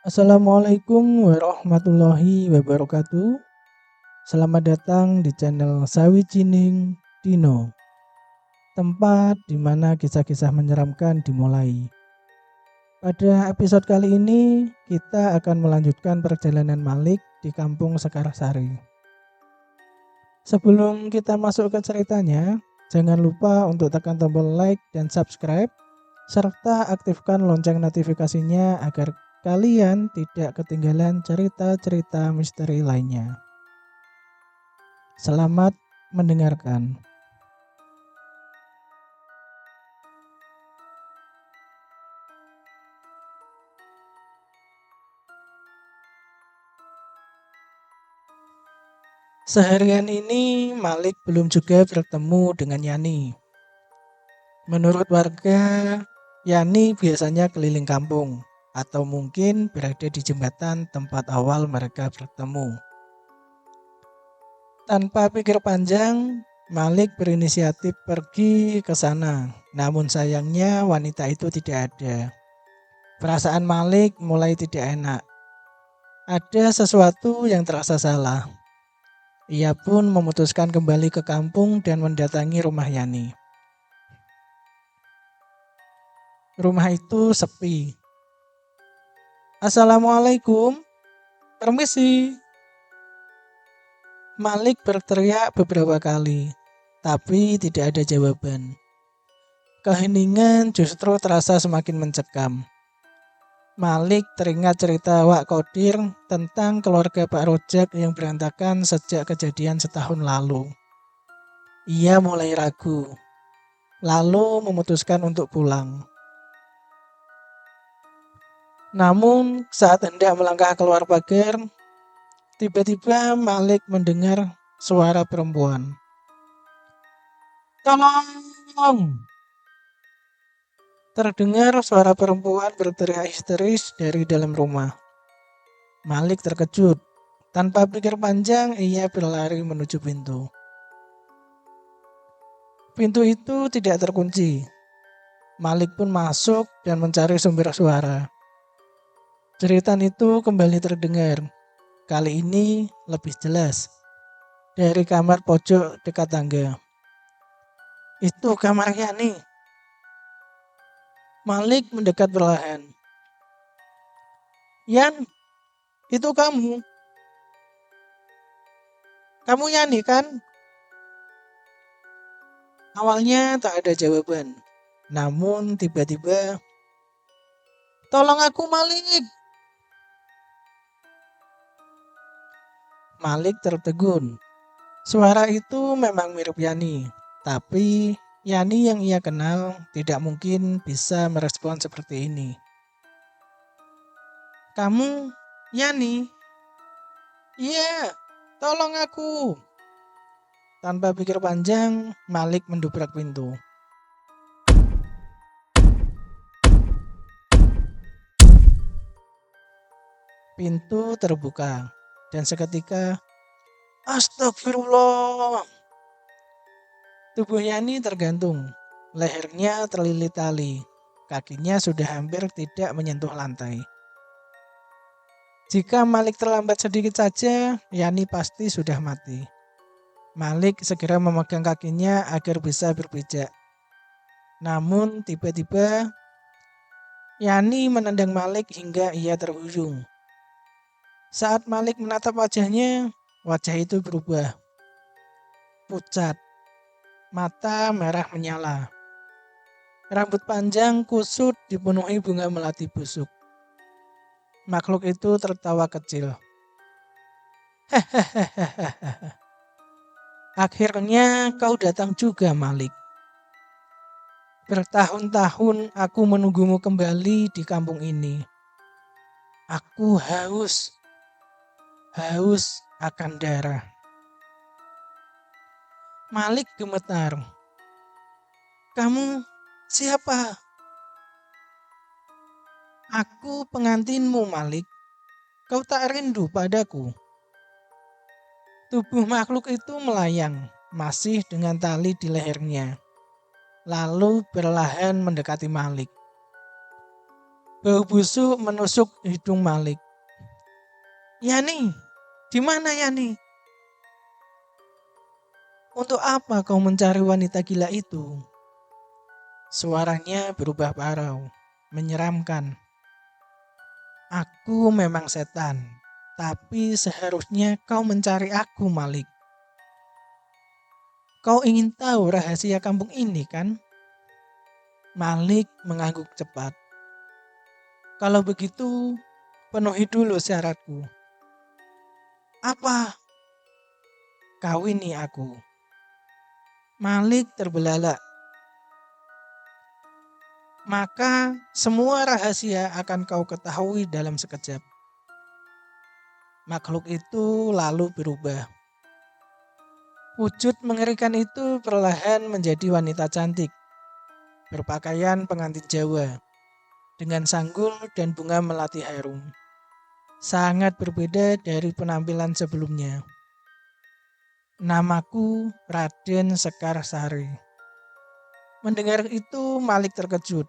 Assalamualaikum warahmatullahi wabarakatuh. Selamat datang di channel Sawijining Dino, tempat di mana kisah-kisah menyeramkan dimulai. Pada episode kali ini, kita akan melanjutkan perjalanan Malik di kampung Sekarsari. Sebelum kita masuk ke ceritanya, jangan lupa untuk tekan tombol like dan subscribe, serta aktifkan lonceng notifikasinya agar kalian tidak ketinggalan cerita-cerita misteri lainnya. Selamat mendengarkan. Seharian ini Malik belum juga bertemu dengan Yani. Menurut warga, Yani biasanya keliling kampung atau mungkin berada di jembatan tempat awal mereka bertemu. Tanpa pikir panjang, Malik berinisiatif pergi ke sana. Namun sayangnya wanita itu tidak ada. Perasaan Malik mulai tidak enak. Ada sesuatu yang terasa salah. Ia pun memutuskan kembali ke kampung dan mendatangi rumah Yani. Rumah itu sepi. Assalamualaikum, permisi. Malik berteriak beberapa kali, tapi tidak ada jawaban. Keheningan justru terasa semakin mencekam. Malik teringat cerita Wak Kodir tentang keluarga Pak Rojak yang berantakan sejak kejadian setahun lalu. Ia mulai ragu, lalu memutuskan untuk pulang. Namun saat hendak melangkah keluar pagar, tiba-tiba Malik mendengar suara perempuan. Tolong! Terdengar suara perempuan berteriak histeris dari dalam rumah. Malik terkejut. Tanpa pikir panjang, ia berlari menuju pintu. Pintu itu tidak terkunci. Malik pun masuk dan mencari sumber suara. Jeritan itu kembali terdengar. Kali ini lebih jelas. Dari kamar pojok dekat tangga. Itu kamar Yani. Malik mendekat perlahan. Yan, itu kamu. Kamu Yani kan? Awalnya tak ada jawaban. Namun tiba-tiba, tolong aku Malik. Malik tertegun. Suara itu memang mirip Yani. Tapi Yani yang ia kenal tidak mungkin bisa merespon seperti ini. Kamu Yani? Iya, tolong aku. Tanpa pikir panjang, Malik mendobrak pintu. Pintu terbuka dan seketika, astagfirullah. Tubuh Yani tergantung, lehernya terlilit tali, kakinya sudah hampir tidak menyentuh lantai. Jika Malik terlambat sedikit saja, Yani pasti sudah mati. Malik segera memegang kakinya agar bisa berpijak. Namun tiba-tiba Yani menendang Malik hingga ia terhuyung. Saat Malik menatap wajahnya, wajah itu berubah. Pucat, mata merah menyala. Rambut panjang kusut dipenuhi bunga melati busuk. Makhluk itu tertawa kecil. Akhirnya kau datang juga, Malik. Bertahun-tahun aku menunggumu kembali di kampung ini. Aku haus akan darah. Malik gemetar. Kamu siapa? Aku pengantinmu, Malik. Kau tak rindu padaku? Tubuh makhluk itu melayang, masih dengan tali di lehernya. Lalu perlahan mendekati Malik. Bau busuk menusuk hidung Malik. Yani, di mana Yani? Untuk apa kau mencari wanita gila itu? Suaranya berubah parau, menyeramkan. Aku memang setan, tapi seharusnya kau mencari aku, Malik. Kau ingin tahu rahasia kampung ini kan? Malik mengangguk cepat. Kalau begitu, penuhi dulu syaratku. Apa? Kawini aku. Malik terbelalak. Maka semua rahasia akan kau ketahui dalam sekejap. Makhluk itu lalu berubah. Wujud mengerikan itu perlahan menjadi wanita cantik, berpakaian pengantin Jawa, dengan sanggul dan bunga melati harum. Sangat berbeda dari penampilan sebelumnya. Namaku Raden Sekarsari. Mendengar itu Malik terkejut.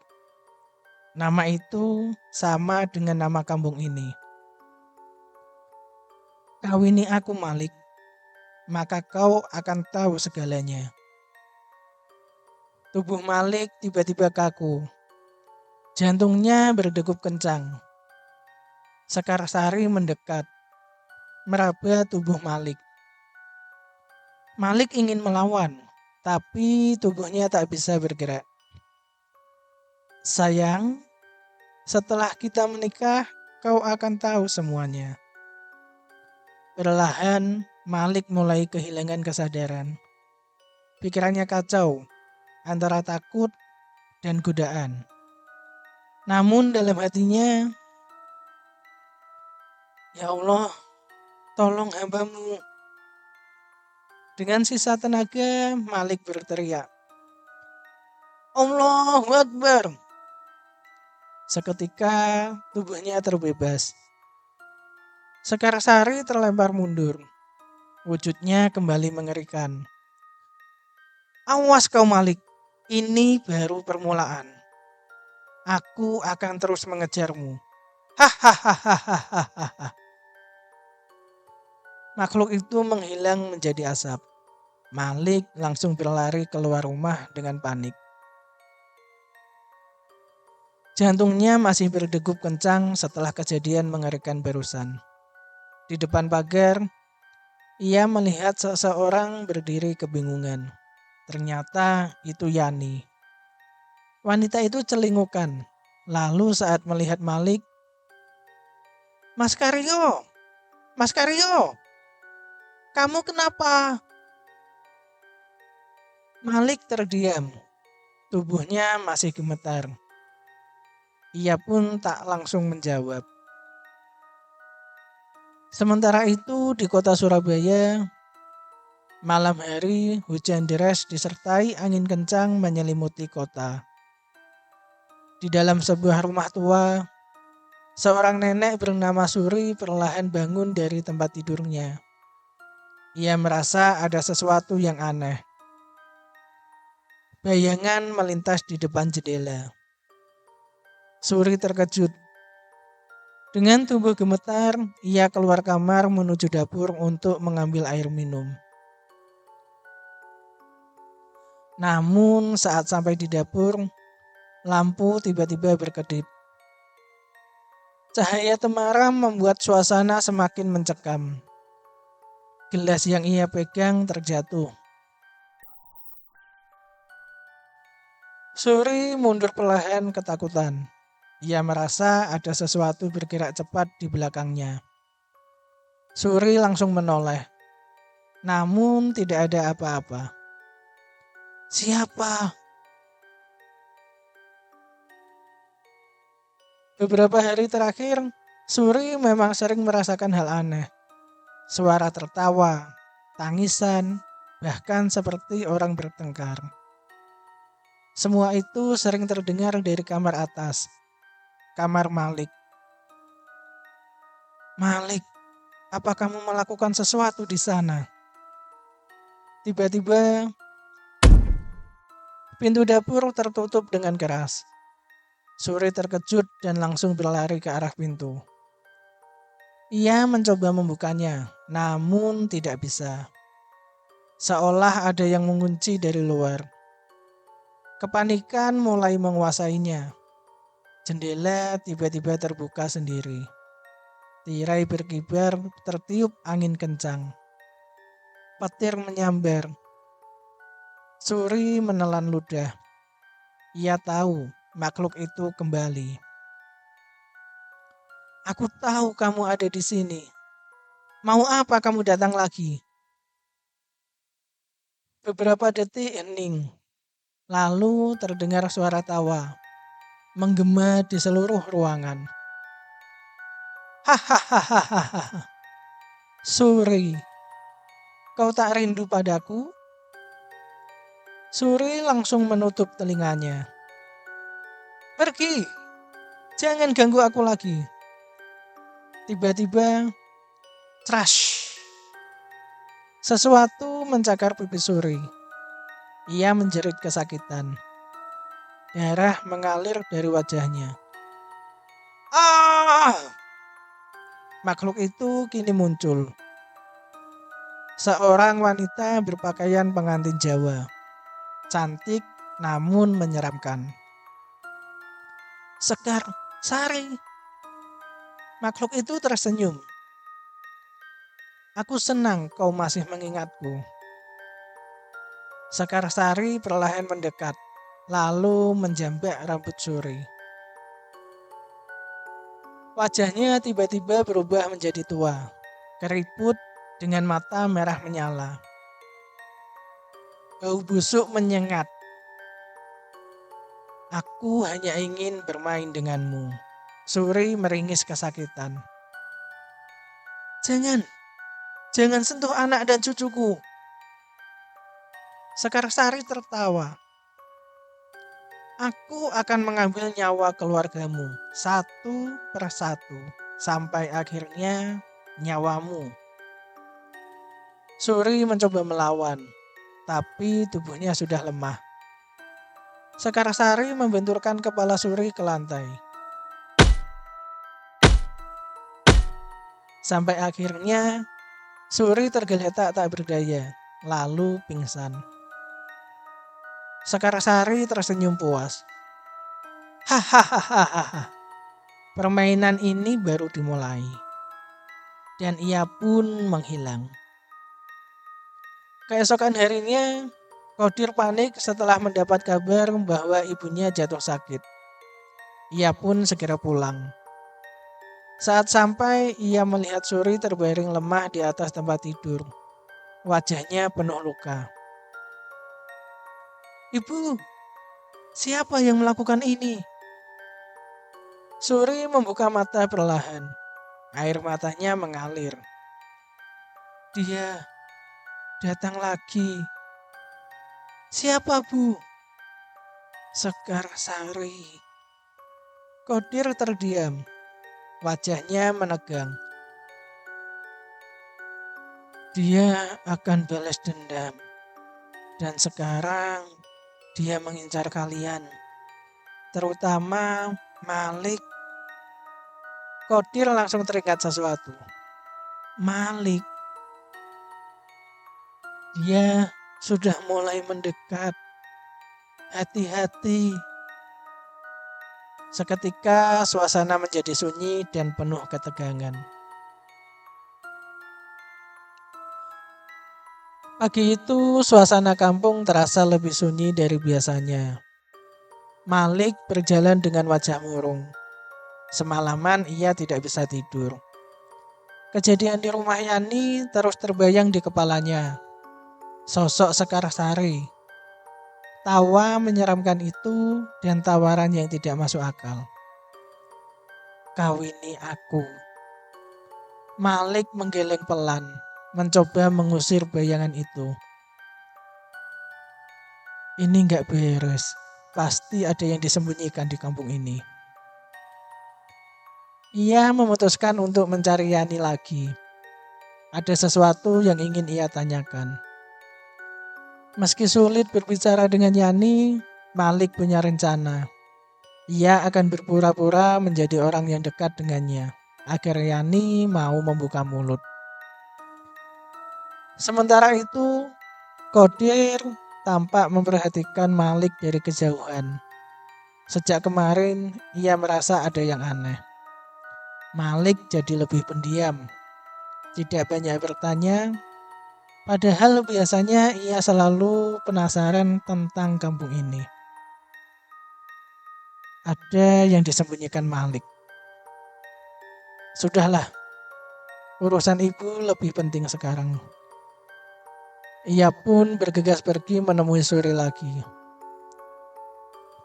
Nama itu sama dengan nama kampung ini. Kawini aku Malik, maka kau akan tahu segalanya. Tubuh Malik tiba-tiba kaku. Jantungnya berdegup kencang. Sekarsari mendekat, meraba tubuh Malik. Malik ingin melawan, tapi tubuhnya tak bisa bergerak. Sayang, setelah kita menikah, kau akan tahu semuanya. Perlahan, Malik mulai kehilangan kesadaran. Pikirannya kacau, antara takut dan godaan. Namun dalam hatinya, ya Allah, tolong hambamu. Dengan sisa tenaga, Malik berteriak, Allahu Akbar. Seketika tubuhnya terbebas. Sekarsari terlempar mundur. Wujudnya kembali mengerikan. Awas kau Malik, ini baru permulaan. Aku akan terus mengejarmu. Hahaha. Makhluk itu menghilang menjadi asap. Malik langsung berlari keluar rumah dengan panik. Jantungnya masih berdegup kencang setelah kejadian mengerikan barusan. Di depan pagar, ia melihat seseorang berdiri kebingungan. Ternyata itu Yani. Wanita itu celingukan. Lalu saat melihat Malik, Mas Karyo, Mas Karyo, kamu kenapa? Malik terdiam. Tubuhnya masih gemetar. Ia pun tak langsung menjawab. Sementara itu di kota Surabaya, malam hari hujan deras disertai angin kencang menyelimuti kota. Di dalam sebuah rumah tua, seorang nenek bernama Suri perlahan bangun dari tempat tidurnya. Ia merasa ada sesuatu yang aneh. Bayangan melintas di depan jendela. Suri terkejut. Dengan tubuh gemetar, ia keluar kamar menuju dapur untuk mengambil air minum. Namun saat sampai di dapur, lampu tiba-tiba berkedip. Cahaya temaram membuat suasana semakin mencekam. Gelas yang ia pegang terjatuh. Suri mundur perlahan ketakutan. Ia merasa ada sesuatu bergerak cepat di belakangnya. Suri langsung menoleh. Namun tidak ada apa-apa. Siapa? Beberapa hari terakhir, Suri memang sering merasakan hal aneh. Suara tertawa, tangisan, bahkan seperti orang bertengkar. Semua itu sering terdengar dari kamar atas, kamar Malik. Malik, apa kamu melakukan sesuatu di sana? Tiba-tiba, pintu dapur tertutup dengan keras. Suri terkejut dan langsung berlari ke arah pintu. Ia mencoba membukanya, namun tidak bisa. Seolah ada yang mengunci dari luar. Kepanikan mulai menguasainya. Jendela tiba-tiba terbuka sendiri. Tirai berkibar tertiup angin kencang. Petir menyambar. Suri menelan ludah. Ia tahu makhluk itu kembali. Aku tahu kamu ada di sini. Mau apa kamu datang lagi? Beberapa detik hening. Lalu terdengar suara tawa. Menggema di seluruh ruangan. Hahaha. Suri, kau tak rindu padaku? Suri langsung menutup telinganya. Pergi, jangan ganggu aku lagi. Tiba-tiba, crash. Sesuatu mencakar pipi Suri. Ia menjerit kesakitan. Darah mengalir dari wajahnya. Ah! Makhluk itu kini muncul. Seorang wanita berpakaian pengantin Jawa. Cantik namun menyeramkan. Sekar Sari. Makhluk itu tersenyum. Aku senang kau masih mengingatku. Sekar Sari perlahan mendekat, lalu menjambak rambut Suri. Wajahnya tiba-tiba berubah menjadi tua, keriput dengan mata merah menyala. Bau busuk menyengat. Aku hanya ingin bermain denganmu. Suri meringis kesakitan. Jangan sentuh anak dan cucuku. Sekar Sari tertawa. Aku akan mengambil nyawa keluargamu satu persatu sampai akhirnya nyawamu. Suri mencoba melawan, tapi tubuhnya sudah lemah. Sekar Sari membenturkan kepala Suri ke lantai. Sampai akhirnya Suri tergeletak tak berdaya, lalu pingsan. Sekar Sari tersenyum puas. Hahaha. Permainan ini baru dimulai. Dan ia pun menghilang. Keesokan harinya, Kodir panik setelah mendapat kabar bahwa ibunya jatuh sakit. Ia pun segera pulang. Saat sampai, ia melihat Suri terbaring lemah di atas tempat tidur. Wajahnya penuh luka. Ibu, siapa yang melakukan ini? Suri membuka mata perlahan. Air matanya mengalir. Dia datang lagi. Siapa, Bu? Sekar Sari. Kodir terdiam. Wajahnya menegang. Dia akan balas dendam. Dan sekarang dia mengincar kalian. Terutama Malik. Kodir langsung teringat sesuatu. Malik. Dia sudah mulai mendekat. Hati-hati. Seketika suasana menjadi sunyi dan penuh ketegangan. Pagi itu suasana kampung terasa lebih sunyi dari biasanya. Malik berjalan dengan wajah murung. Semalaman ia tidak bisa tidur. Kejadian di rumah Yani terus terbayang di kepalanya. Sosok Sekar Sari. Tawa menyeramkan itu dan tawaran yang tidak masuk akal. Kawini aku. Malik menggeleng pelan, mencoba mengusir bayangan itu. Ini gak beres. Pasti ada yang disembunyikan di kampung ini. Ia memutuskan untuk mencari Yani lagi. Ada sesuatu yang ingin ia tanyakan. Meski sulit berbicara dengan Yani, Malik punya rencana. Ia akan berpura-pura menjadi orang yang dekat dengannya, agar Yani mau membuka mulut. Sementara itu, Kodir tampak memperhatikan Malik dari kejauhan. Sejak kemarin, ia merasa ada yang aneh. Malik jadi lebih pendiam, tidak banyak bertanya, padahal biasanya ia selalu penasaran tentang kampung ini. Ada yang disembunyikan Malik. Sudahlah, urusan ibu lebih penting sekarang. Ia pun bergegas pergi menemui Suri lagi.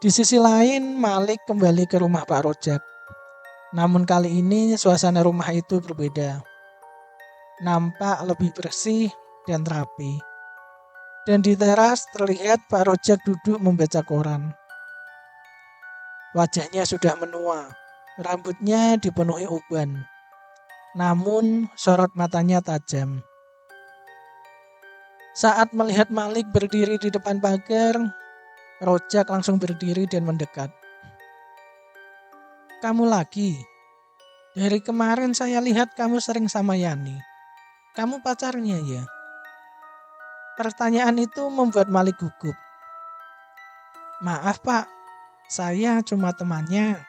Di sisi lain, Malik kembali ke rumah Pak Rojak. Namun kali ini suasana rumah itu berbeda. Nampak lebih bersih dan rapi. Dan di teras terlihat Pak Rojak duduk membaca koran. Wajahnya sudah menua, rambutnya dipenuhi uban. Namun sorot matanya tajam. Saat melihat Malik berdiri di depan pagar, Rojak langsung berdiri dan mendekat. Kamu lagi? Dari kemarin saya lihat kamu sering sama Yani. Kamu pacarnya ya? Pertanyaan itu membuat Malik gugup. Maaf Pak, saya cuma temannya.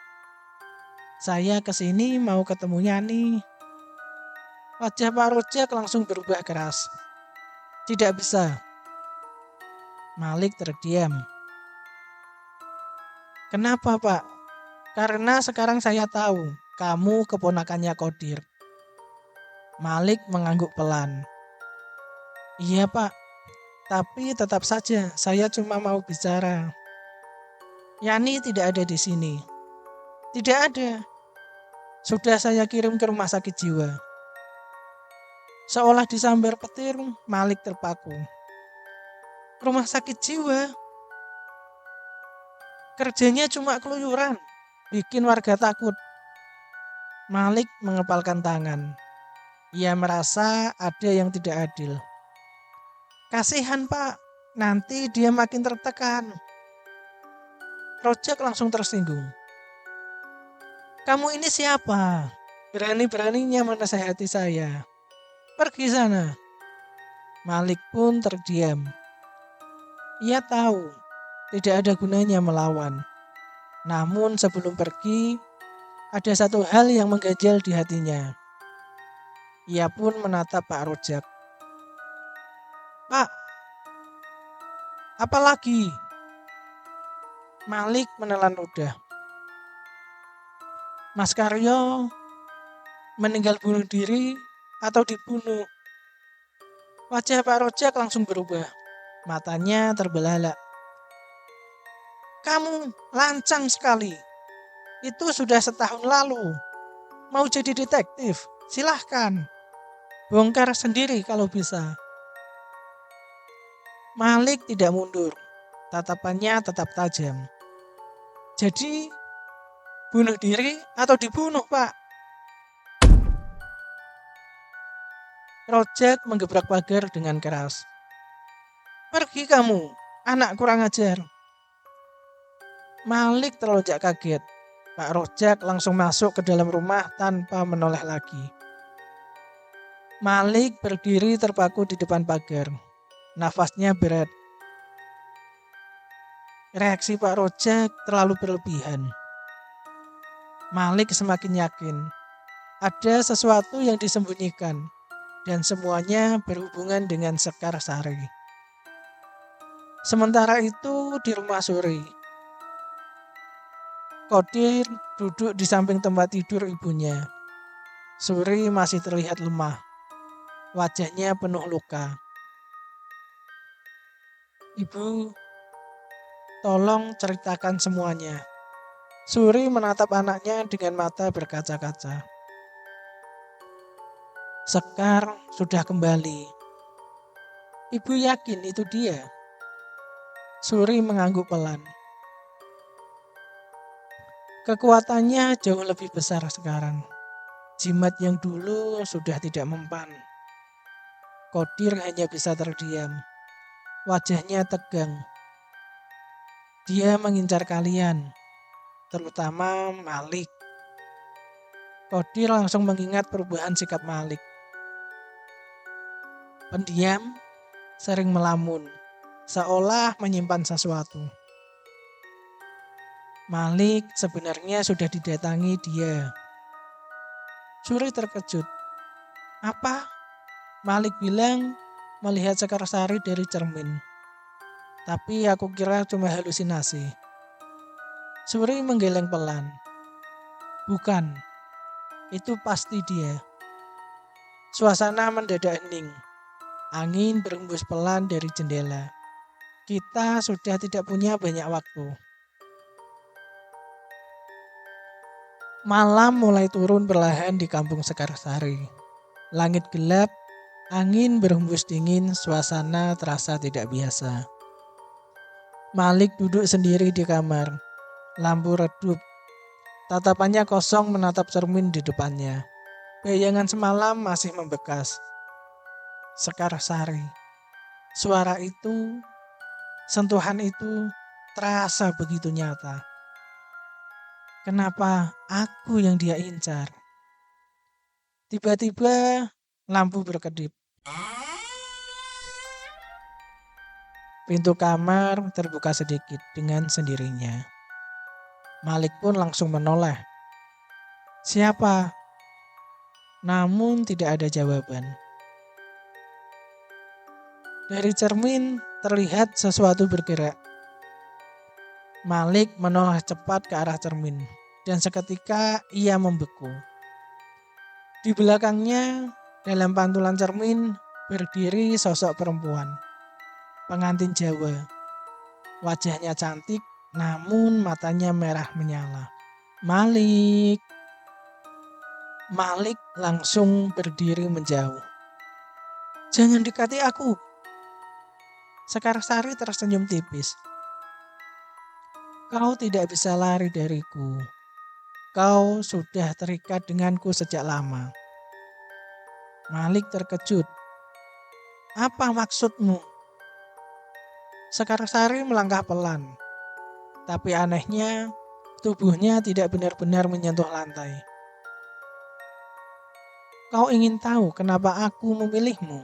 Saya kesini mau ketemu Yani. Wajah Pak Rojak langsung berubah keras. Tidak bisa. Malik terdiam. Kenapa Pak? Karena sekarang saya tahu kamu keponakannya Kodir. Malik mengangguk pelan. Iya Pak, tapi tetap saja saya cuma mau bicara. Yani tidak ada di sini. Tidak ada. Sudah saya kirim ke rumah sakit jiwa. Seolah disambar petir, Malik terpaku. Rumah sakit jiwa? Kerjanya cuma keluyuran, bikin warga takut. Malik mengepalkan tangan. Ia merasa ada yang tidak adil. Kasihan Pak, nanti dia makin tertekan. Rojak langsung tersinggung. Kamu ini siapa? Berani-beraninya menasihati saya. Pergi sana. Malik pun terdiam. Ia tahu tidak ada gunanya melawan. Namun sebelum pergi, ada satu hal yang mengganjal di hatinya. Ia pun menatap Pak Rojak. Pak, apa lagi? Malik menelan ludah. Mas Karyo meninggal bunuh diri atau dibunuh? Wajah Pak Rojak langsung berubah. Matanya terbelalak. Kamu lancang sekali. Itu sudah setahun lalu. Mau jadi detektif? Silahkan. Bongkar sendiri kalau bisa. Malik tidak mundur. Tatapannya tetap tajam. Jadi, bunuh diri atau dibunuh, Pak? Rojak menggebrak pagar dengan keras. Pergi kamu, anak kurang ajar. Malik terlonjak kaget. Pak Rojak langsung masuk ke dalam rumah tanpa menoleh lagi. Malik berdiri terpaku di depan pagar. Nafasnya berat. Reaksi Pak Rojak terlalu berlebihan. Malik semakin yakin ada sesuatu yang disembunyikan dan semuanya berhubungan dengan Sekar Sari. Sementara itu di rumah Suri, Kodir duduk di samping tempat tidur ibunya. Suri masih terlihat lemah. Wajahnya penuh luka. Ibu, tolong ceritakan semuanya. Suri menatap anaknya dengan mata berkaca-kaca. Sekar sudah kembali. Ibu yakin itu dia? Suri mengangguk pelan. Kekuatannya jauh lebih besar sekarang. Jimat yang dulu sudah tidak mempan. Kodir hanya bisa terdiam. Wajahnya tegang. Dia mengincar kalian. terutama Malik. Kodir langsung mengingat perubahan sikap Malik. Pendiam, sering melamun, seolah menyimpan sesuatu. Malik sebenarnya sudah didatangi dia. Suri terkejut. Apa? Malik bilang melihat Sekarsari dari cermin. Tapi aku kira cuma halusinasi. Suri menggeleng pelan. Bukan, itu pasti dia. Suasana mendadak hening. Angin berhembus pelan dari jendela. Kita sudah tidak punya banyak waktu. Malam mulai turun perlahan di kampung Sekarsari. Langit gelap, angin berhembus dingin, suasana terasa tidak biasa. Malik duduk sendiri di kamar. Lampu redup. Tatapannya kosong menatap cermin di depannya. Bayangan semalam masih membekas. Sekarsari. Suara itu, sentuhan itu terasa begitu nyata. Kenapa aku yang dia incar? Tiba-tiba lampu berkedip. Pintu kamar terbuka sedikit dengan sendirinya. Malik pun langsung menoleh. Siapa? Namun tidak ada jawaban. Dari cermin terlihat sesuatu bergerak. Malik menoleh cepat ke arah cermin dan seketika ia membeku. Di belakangnya, dalam pantulan cermin, berdiri sosok perempuan. Pengantin Jawa. Wajahnya cantik, namun matanya merah menyala. Malik. Malik langsung berdiri menjauh. Jangan dekati aku. Sekarsari tersenyum tipis. Kau tidak bisa lari dariku. Kau sudah terikat denganku sejak lama. Malik terkejut. Apa maksudmu? Sekarsari melangkah pelan. Tapi anehnya, tubuhnya tidak benar-benar menyentuh lantai. Kau ingin tahu kenapa aku memilihmu?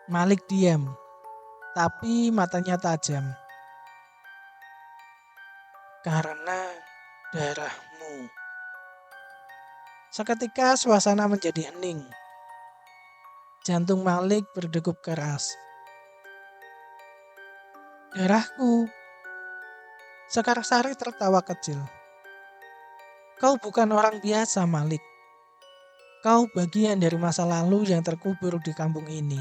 Malik diam, tapi matanya tajam. Karena darahmu. Seketika suasana menjadi hening. Jantung Malik berdegup keras. Darahku. Sekarsari tertawa kecil. Kau bukan orang biasa, Malik. Kau bagian dari masa lalu yang terkubur di kampung ini.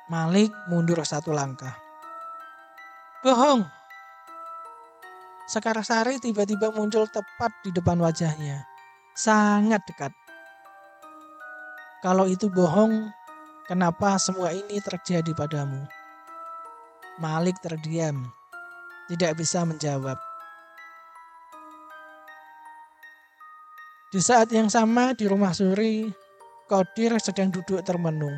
Malik mundur satu langkah. Bohong. Sekarsari tiba-tiba muncul tepat di depan wajahnya. Sangat dekat. Kalau itu bohong, kenapa semua ini terjadi padamu? Malik terdiam, tidak bisa menjawab. Di saat yang sama di rumah Suri, Kodir sedang duduk termenung.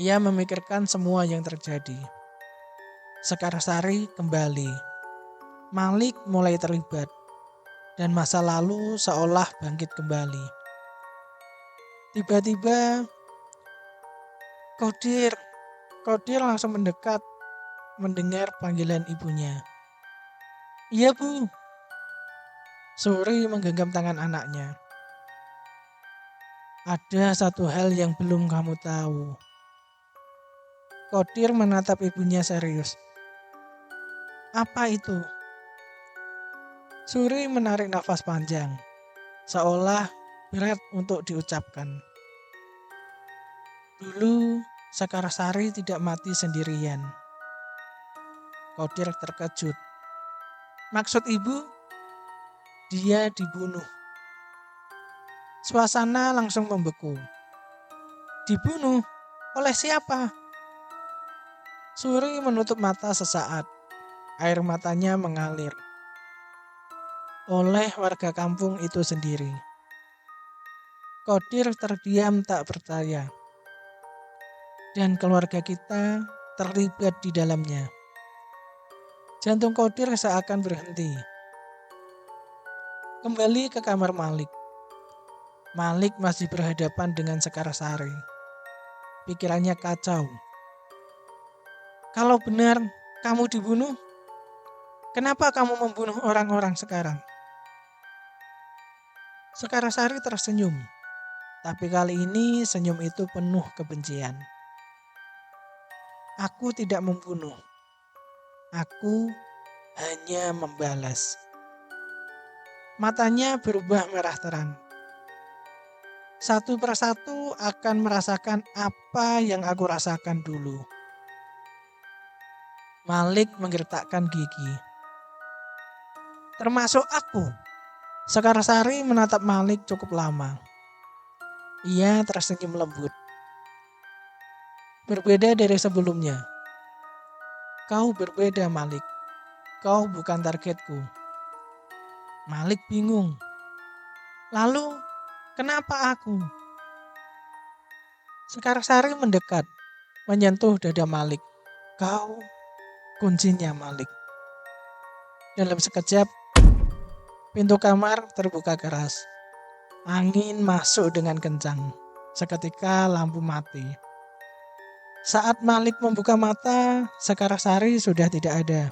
Ia memikirkan semua yang terjadi. Sekarsari kembali. Malik mulai terlibat. Dan masa lalu seolah bangkit kembali. Tiba-tiba Kodir langsung mendekat mendengar panggilan ibunya. Iya bu. Suri menggenggam tangan anaknya. Ada satu hal yang belum kamu tahu. Kodir menatap ibunya serius. Apa itu? Suri menarik nafas panjang, seolah berat untuk diucapkan. Dulu Sekarsari tidak mati sendirian. Kodir terkejut. Maksud ibu? Dia dibunuh. Suasana langsung membeku. Dibunuh? Oleh siapa? Suri menutup mata sesaat. Air matanya mengalir. Oleh warga kampung itu sendiri. Kodir terdiam tak percaya. Dan keluarga kita terlibat di dalamnya. Jantung Kodir seakan berhenti. Kembali ke kamar Malik. Malik masih berhadapan dengan Sekarsari. Pikirannya kacau. Kalau benar kamu dibunuh, kenapa kamu membunuh orang-orang sekarang? Sekarsari tersenyum, tapi kali ini senyum itu penuh kebencian. Aku tidak membunuh. Aku hanya membalas. Matanya berubah merah terang. Satu persatu akan merasakan apa yang aku rasakan dulu. Malik menggertakkan gigi. Termasuk aku. Sekarsari menatap Malik cukup lama. Ia tersenyum lembut. Berbeda dari sebelumnya. Kau berbeda, Malik. Kau bukan targetku. Malik bingung. Lalu, kenapa aku? Sekarsari mendekat, menyentuh dada Malik. Kau kuncinya, Malik. Dalam sekejap, pintu kamar terbuka keras. Angin masuk dengan kencang. Seketika lampu mati. Saat Malik membuka mata, Sekarsari sudah tidak ada.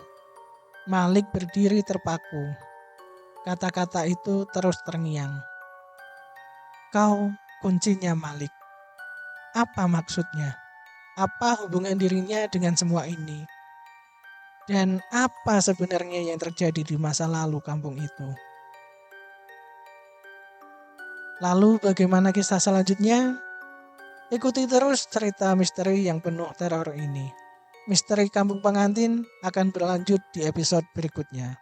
Malik berdiri terpaku. Kata-kata itu terus terngiang. Kau kuncinya, Malik. Apa maksudnya? Apa hubungan dirinya dengan semua ini? Dan apa sebenarnya yang terjadi di masa lalu kampung itu? Lalu bagaimana kisah selanjutnya? Ikuti terus cerita misteri yang penuh teror ini. Misteri Kampung Pengantin akan berlanjut di episode berikutnya.